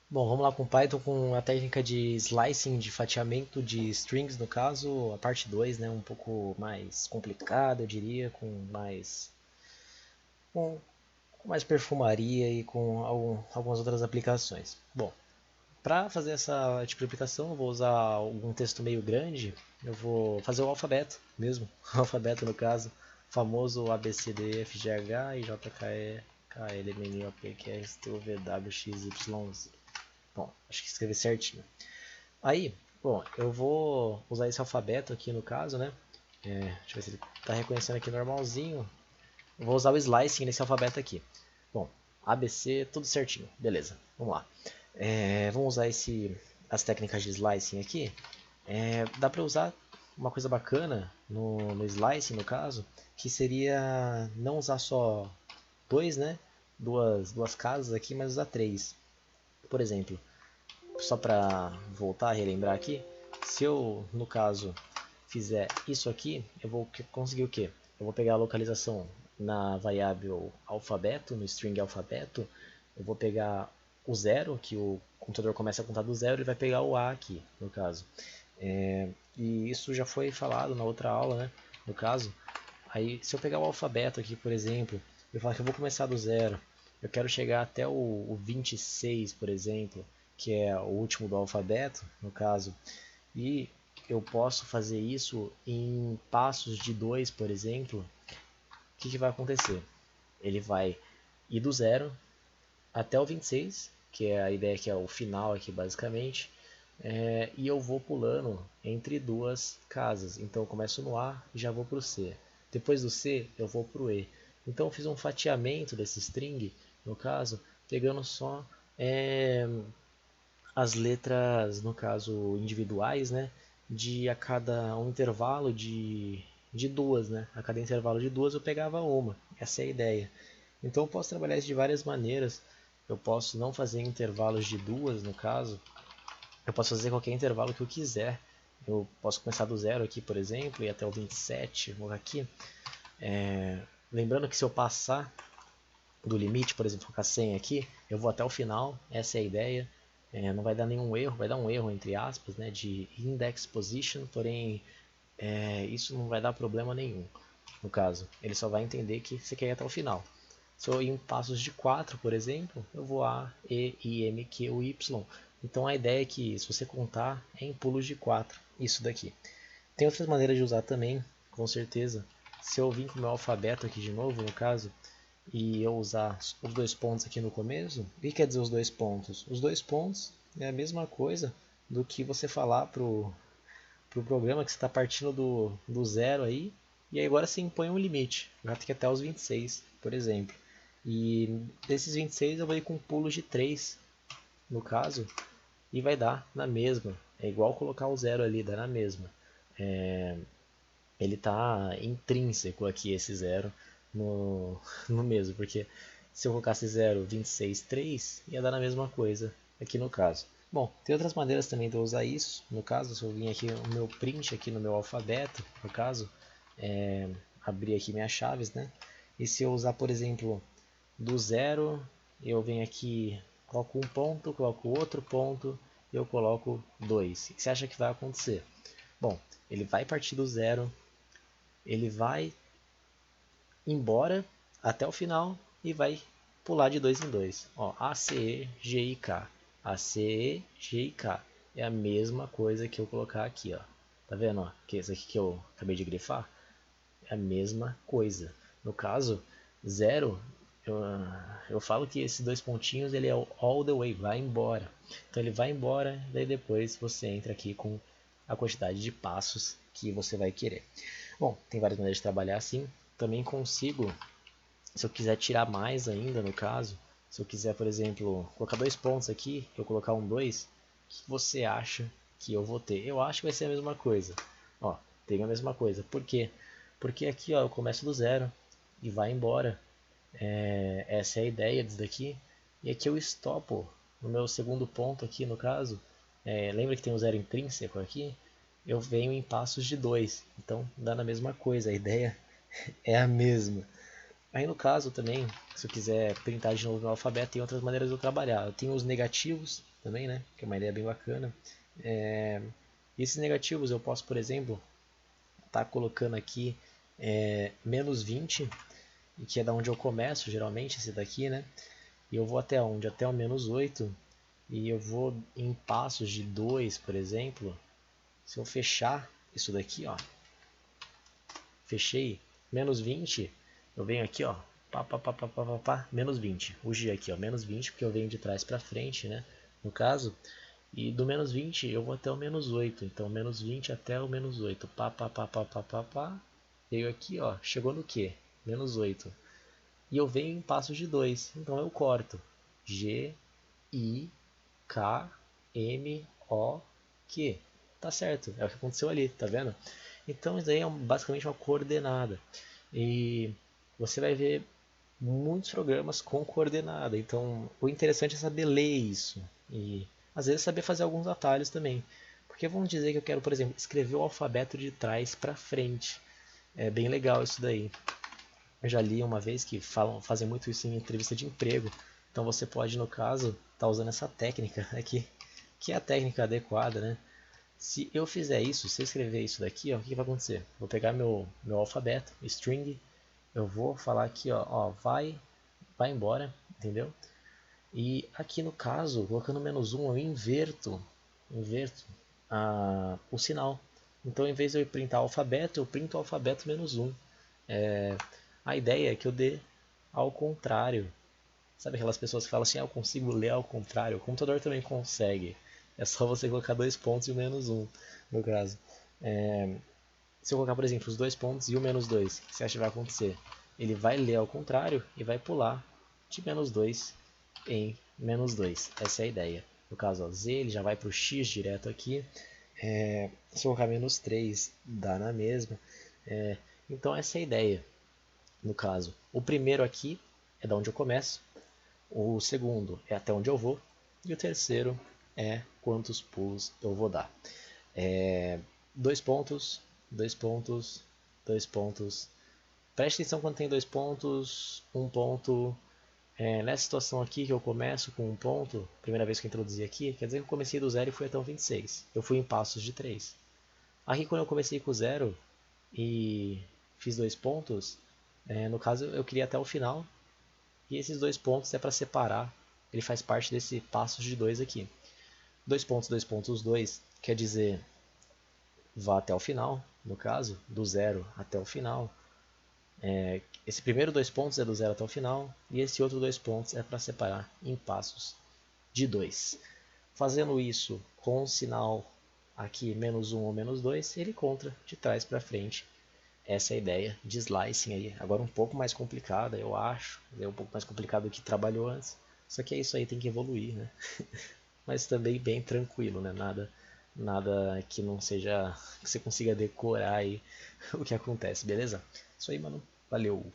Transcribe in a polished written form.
Bom, vamos lá com Python com a técnica de slicing, de fatiamento de strings, no caso, a parte 2, né, um pouco mais complicada, eu diria, com mais perfumaria e com algumas outras aplicações. Bom, para fazer essa tipo de aplicação, eu vou usar algum texto meio grande, eu vou fazer o alfabeto mesmo, o alfabeto no caso, famoso A, B, C, D, F, G, H, I, J, K, E, K, L, M, N, O, P, Q, R, S, T, U, V, W, X, Y, Z. Bom, acho que escrevi certinho. Aí, bom, eu vou usar esse alfabeto aqui no caso, né? Deixa eu ver se ele está reconhecendo aqui normalzinho. Eu vou usar o slicing nesse alfabeto aqui. Bom, ABC, tudo certinho. Beleza, vamos lá. Vamos usar as técnicas de slicing aqui. Dá para usar uma coisa bacana no slicing, no caso, que seria não usar só dois, né? Duas casas aqui, mas usar três. Por exemplo, só para voltar a relembrar aqui, se eu, no caso, fizer isso aqui, eu vou conseguir o quê? Eu vou pegar a localização na variável alfabeto, no string alfabeto, eu vou pegar o zero, que o computador começa a contar do zero, e vai pegar o A aqui, no caso. E isso já foi falado na outra aula, né? No caso, aí se eu pegar o alfabeto aqui, por exemplo, eu falar que eu vou começar do zero, eu quero chegar até o 26, por exemplo, que é o último do alfabeto, no caso, e eu posso fazer isso em passos de 2, por exemplo, o que vai acontecer? Ele vai ir do zero até o 26, que é a ideia que é o final aqui basicamente, e eu vou pulando entre duas casas. Então eu começo no A e já vou para o C. Depois do C eu vou para o E. Então eu fiz um fatiamento desse string, no caso, pegando só é, as letras, no caso, individuais, né? De a cada um intervalo de duas, né? A cada intervalo de duas eu pegava uma. Essa é a ideia. Então eu posso trabalhar isso de várias maneiras. Eu posso não fazer intervalos de duas, no caso. Eu posso fazer qualquer intervalo que eu quiser. Eu posso começar do zero aqui, por exemplo, e até o 27. Vou aqui. Lembrando que se eu passar do limite, por exemplo, colocar 100 aqui, eu vou até o final, essa é a ideia. Não vai dar nenhum erro, vai dar um erro entre aspas, né, de index position, porém isso não vai dar problema nenhum. No caso, ele só vai entender que você quer ir até o final. Se eu ir em passos de 4, por exemplo, eu vou A, E, I, M, Q, Y. Então a ideia é que se você contar é em pulos de 4, isso daqui. Tem outras maneiras de usar também, com certeza. Se eu vir com o meu alfabeto aqui de novo, no caso, e eu usar os dois pontos aqui no começo, o que quer dizer os dois pontos? Os dois pontos é a mesma coisa do que você falar pro programa que você está partindo do zero aí, e aí agora você impõe um limite, já tem que até os 26, por exemplo. E desses 26 eu vou ir com pulos de 3, no caso, e vai dar na mesma. É igual colocar o zero ali, dá na mesma. Ele está intrínseco aqui, esse zero, no, no mesmo, porque se eu colocasse 0, 26, 3, ia dar a mesma coisa aqui no caso. Bom, tem outras maneiras também de eu usar isso, no caso, se eu vim aqui o meu print aqui no meu alfabeto, no caso, abrir aqui minhas chaves, né? E se eu usar, por exemplo, do zero, eu venho aqui, coloco um ponto, coloco outro ponto, e eu coloco 2. O que você acha que vai acontecer? Bom, ele vai partir do zero, ele vai embora até o final e vai pular de dois em dois. Ó, A, C, E, G, I, K. A, C, E, G, I, K. É a mesma coisa que eu colocar aqui, ó. Tá vendo, ó? Que esse aqui que eu acabei de grifar é a mesma coisa. No caso, zero, eu falo que esses dois pontinhos ele é o all the way, vai embora. Então ele vai embora, daí depois você entra aqui com a quantidade de passos que você vai querer. Bom, tem várias maneiras de trabalhar assim. Também consigo, se eu quiser tirar mais ainda, no caso, se eu quiser, por exemplo, colocar dois pontos aqui, eu colocar um 2, o que você acha que eu vou ter? Eu acho que vai ser a mesma coisa. Ó, tem a mesma coisa. Por quê? Porque aqui ó, eu começo do zero e vai embora. Essa é a ideia disso daqui. E aqui eu estopo no meu segundo ponto aqui, no caso. Lembra que tem um zero intrínseco aqui? Eu venho em passos de 2. Então dá na mesma coisa. A ideia é a mesma. Aí no caso também, se eu quiser printar de novo meu alfabeto, tem outras maneiras de eu trabalhar. Eu tenho os negativos também, né? Que é uma ideia bem bacana. E esses negativos eu posso, por exemplo, estar colocando aqui menos 20, que é da onde eu começo, geralmente, esse daqui, né? E eu vou até onde? Até o menos 8. E eu vou em passos de 2, por exemplo. Se eu fechar isso daqui, ó, fechei, menos 20, eu venho aqui, ó, menos 20. O G aqui, ó, menos 20, porque eu venho de trás para frente, né, no caso. E do menos 20 eu vou até o menos 8. Então, menos 20 até o menos 8. Veio aqui, ó, chegou no quê? Menos 8. E eu venho em passos de 2. Então, eu corto. G, I, K, M, O, Q. Tá certo, é o que aconteceu ali, tá vendo? Então isso aí é basicamente uma coordenada. E você vai ver muitos programas com coordenada. Então o interessante é saber ler isso. E às vezes saber fazer alguns atalhos também. Porque vamos dizer que eu quero, por exemplo, escrever o alfabeto de trás para frente. É bem legal isso daí. Eu já li uma vez que fazem muito isso em entrevista de emprego. Então você pode, no caso, estar usando essa técnica aqui, que é a técnica adequada, né? Se eu fizer isso, se eu escrever isso daqui, ó, o que vai acontecer? Vou pegar meu alfabeto, string, eu vou falar aqui, ó, vai embora, entendeu? E aqui no caso, colocando menos um, eu inverto o sinal. Então, em vez de eu printar alfabeto, eu printo o alfabeto menos um. A ideia é que eu dê ao contrário. Sabe aquelas pessoas que falam assim, eu consigo ler ao contrário? O computador também consegue. É só você colocar 2 pontos e o menos um, no caso. Se eu colocar, por exemplo, os 2 pontos e o menos 2, o que você acha que vai acontecer? Ele vai ler ao contrário e vai pular de menos 2 em menos 2. Essa é a ideia. No caso, ó, Z ele já vai para o X direto aqui. Se eu colocar menos 3, dá na mesma. Então essa é a ideia. No caso, o primeiro aqui é da onde eu começo. O segundo é até onde eu vou. E o terceiro é quantos pulos eu vou dar. 2 pontos, 2 pontos, 2 pontos. Preste atenção quando tem 2 pontos, 1 ponto. Nessa situação aqui que eu começo com 1 ponto, primeira vez que eu introduzi aqui, quer dizer que eu comecei do 0 e fui até o 26. Eu fui em passos de 3. Aqui quando eu comecei com 0 e fiz 2 pontos, no caso eu queria até o final. E esses 2 pontos é para separar, ele faz parte desse passos de 2 aqui. 2 pontos, 2 pontos, 2 quer dizer vá até o final, no caso, do 0 até o final. Esse primeiro 2 pontos é do 0 até o final, e esse outro 2 pontos é para separar em passos de 2. Fazendo isso com o sinal aqui menos 1 ou menos 2, ele conta de trás para frente. Essa é a ideia de slicing aí. Agora um pouco mais complicada, eu acho. É um pouco mais complicado do que trabalhou antes. Só que é isso aí, tem que evoluir, né? Mas também bem tranquilo, né? Nada que não seja, que você consiga decorar aí o que acontece, beleza? Isso aí, mano. Valeu!